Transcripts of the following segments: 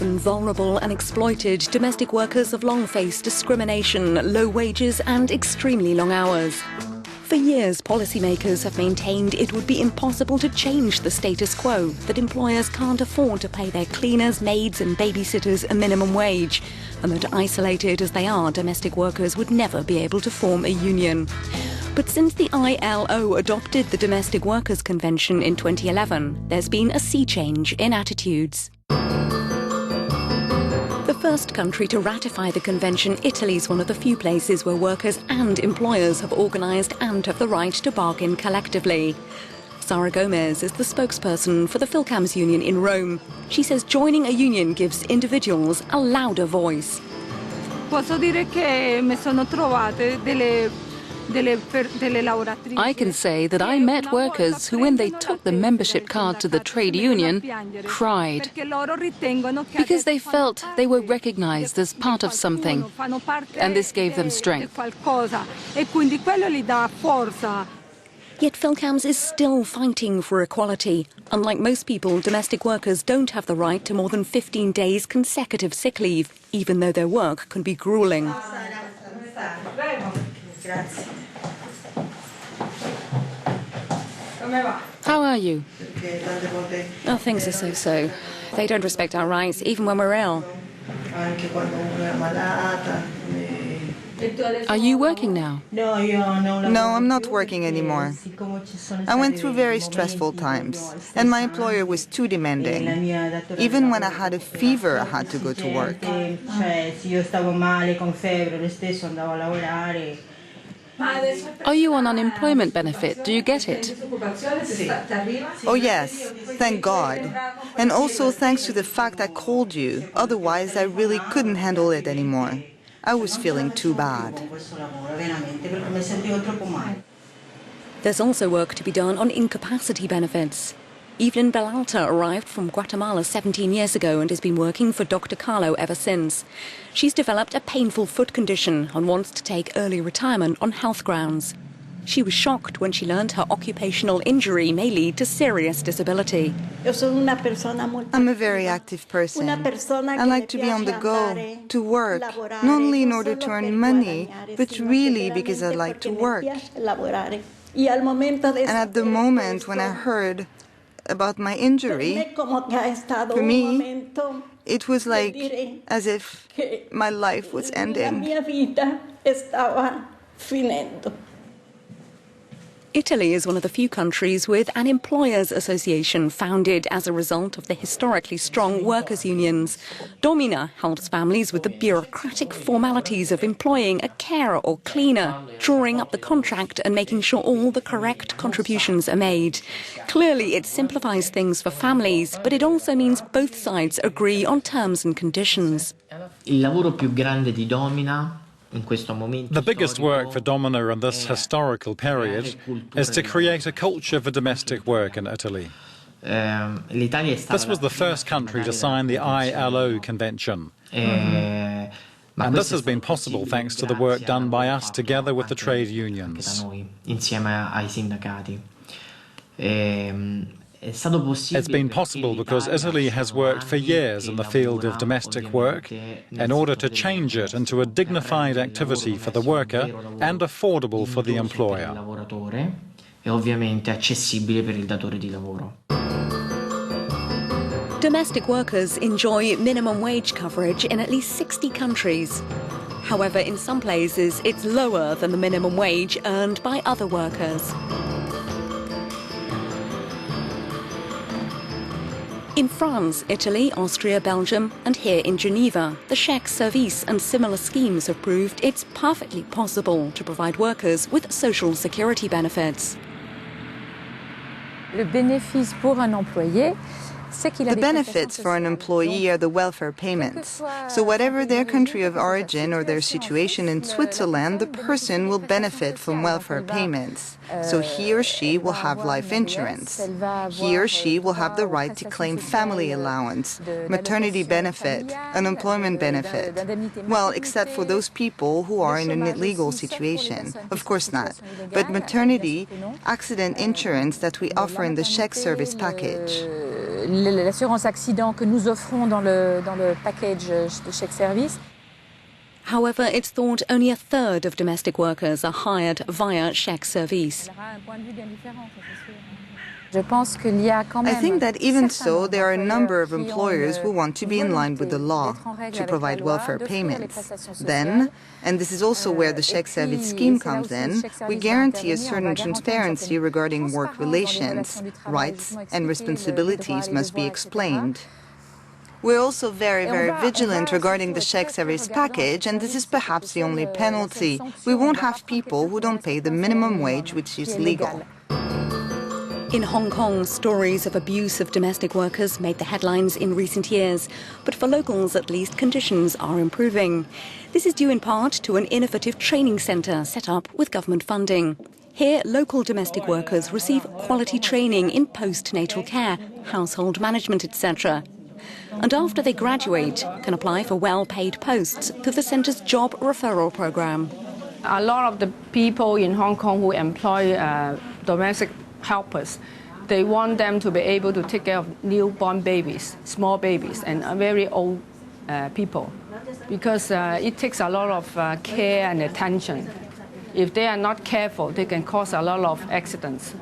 often vulnerable and exploited, domestic workers have long faced discrimination, low wages and extremely long hours. For years, policymakers have maintained it would be impossible to change the status quo, that employers can't afford to pay their cleaners, maids and babysitters a minimum wage, and that isolated as they are, domestic workers would never be able to form a union. But since the ILO adopted the Domestic Workers Convention in 2011, there's been a sea change in attitudes. The first country to ratify the convention, Italy is one of the few places where workers and employers have organised and have the right to bargain collectively. Sara Gomez is the spokesperson for the Philcams union in Rome. She says joining a union gives individuals a louder voice. Posso dire che mi sono trovate delle I can say that I met workers who, when they took the membership card to the trade union, cried because they felt they were recognized as part of something, and this gave them strength. Yet Philcams is still fighting for equality. Unlike most people, domestic workers don't have the right to more than 15 days consecutive sick leave, even though their work can be grueling. How are you? Oh, things are so-so. They don't respect our rights, even when we're ill. Are you working now? No, I'm not working anymore. I went through very stressful times, and my employer was too demanding. Even when I had a fever, I had to go to work. Are you on unemployment benefit? Do you get it? Oh yes, thank God. And also thanks to the fact I called you. Otherwise, I really couldn't handle it anymore. I was feeling too bad. There's also work to be done on incapacity benefits. Evelyn Belalta arrived from Guatemala 17 years ago and has been working for Dr. Carlo ever since. She's developed a painful foot condition and wants to take early retirement on health grounds. She was shocked when she learned her occupational injury may lead to serious disability. I'm a very active person. I like to be on the go, to work, not only in order to earn money, but really because I like to work. And at the moment when I heard about my injury, for me, it was like as if my life was ending. Italy is one of the few countries with an employers' association founded as a result of the historically strong workers' unions. Domina helps families with the bureaucratic formalities of employing a carer or cleaner, drawing up the contract and making sure all the correct contributions are made. Clearly, it simplifies things for families, but it also means both sides agree on terms and conditions. Il lavoro più grande di Domina The biggest work for Domina in this historical period is to create a culture for domestic work in Italy. This was the first country to sign the ILO convention. And this has been possible thanks to the work done by us together with the trade unions. It's been possible because Italy has worked for years in the field of domestic work in order to change it into a dignified activity for the worker and affordable for the employer. Domestic workers enjoy minimum wage coverage in at least 60 countries. However, in some places, it's lower than the minimum wage earned by other workers. In France, Italy, Austria, Belgium, and here in Geneva, the chèque service and similar schemes have proved it's perfectly possible to provide workers with social security benefits. Le bénéfice pour un employé, The benefits for an employee are the welfare payments. So whatever their country of origin or their situation in Switzerland, the person will benefit from welfare payments. So he or she will have life insurance. He or she will have the right to claim family allowance, maternity benefit, unemployment benefit. Well, except for those people who are in an illegal situation. Of course not. But maternity, accident insurance that we offer in the chèque service package. l'assurance accident que nous offrons dans le package de chèque service. However, it's thought only a third of domestic workers are hired via chèque service. I think that even so, there are a number of employers who want to be in line with the law, to provide welfare payments. Then, and this is also where the chèque service scheme comes in, we guarantee a certain transparency regarding work relations. Rights and responsibilities must be explained. We're also very, very vigilant regarding the chèque service package, and this is perhaps the only penalty. We won't have people who don't pay the minimum wage, which is legal. In Hong Kong, stories of abuse of domestic workers made the headlines in recent years. But for locals, at least, conditions are improving. This is due in part to an innovative training centre set up with government funding. Here, local domestic workers receive quality training in postnatal care, household management, etc. And after they graduate, can apply for well-paid posts through the centre's job referral programme. A lot of the people in Hong Kong who employ domestic helpers, they want them to be able to take care of newborn babies, small babies, and very old people, because it takes a lot of care and attention. If they are not careful, they can cause a lot of accidents.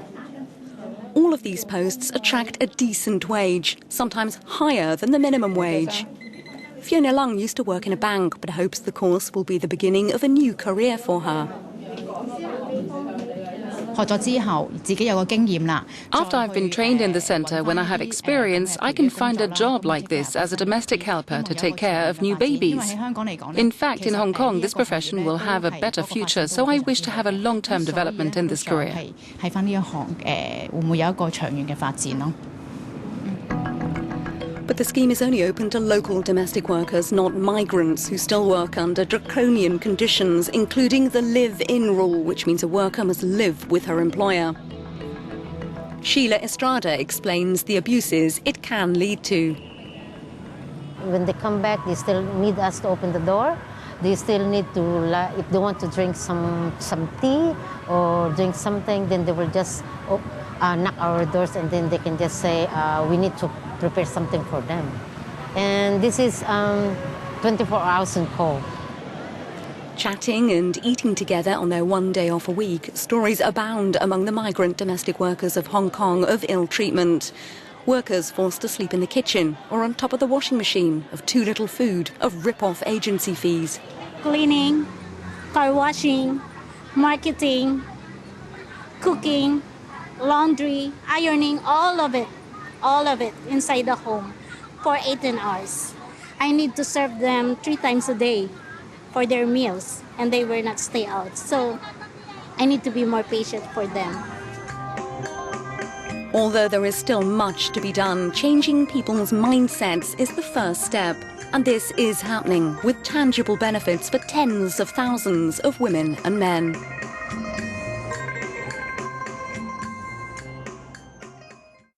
All of these posts attract a decent wage, sometimes higher than the minimum wage. Fiona Lung used to work in a bank, but hopes the course will be the beginning of a new career for her. After I've been trained in the centre, when I have experience, I can find a job like this as a domestic helper to take care of new babies. In fact, in Hong Kong, this profession will have a better future, so I wish to have a long-term development in this career. But the scheme is only open to local domestic workers, not migrants, who still work under draconian conditions, including the live-in rule, which means a worker must live with her employer. Sheila Estrada explains the abuses it can lead to. When they come back, they still need us to open the door. They still need to, if they want to drink some tea or drink something, then they will just knock our doors, and then they can just say, we need to prepare something for them. And this is 24 hours on call. Chatting and eating together on their one day off a week, stories abound among the migrant domestic workers of Hong Kong of ill treatment. Workers forced to sleep in the kitchen or on top of the washing machine, of too little food, of rip-off agency fees. Cleaning, car washing, marketing, cooking, laundry, ironing, all of it inside the home for 18 hours. I need to serve them 3 times a day for their meals, and they will not stay out. So I need to be more patient for them. Although there is still much to be done, changing people's mindsets is the first step. And this is happening with tangible benefits for tens of thousands of women and men.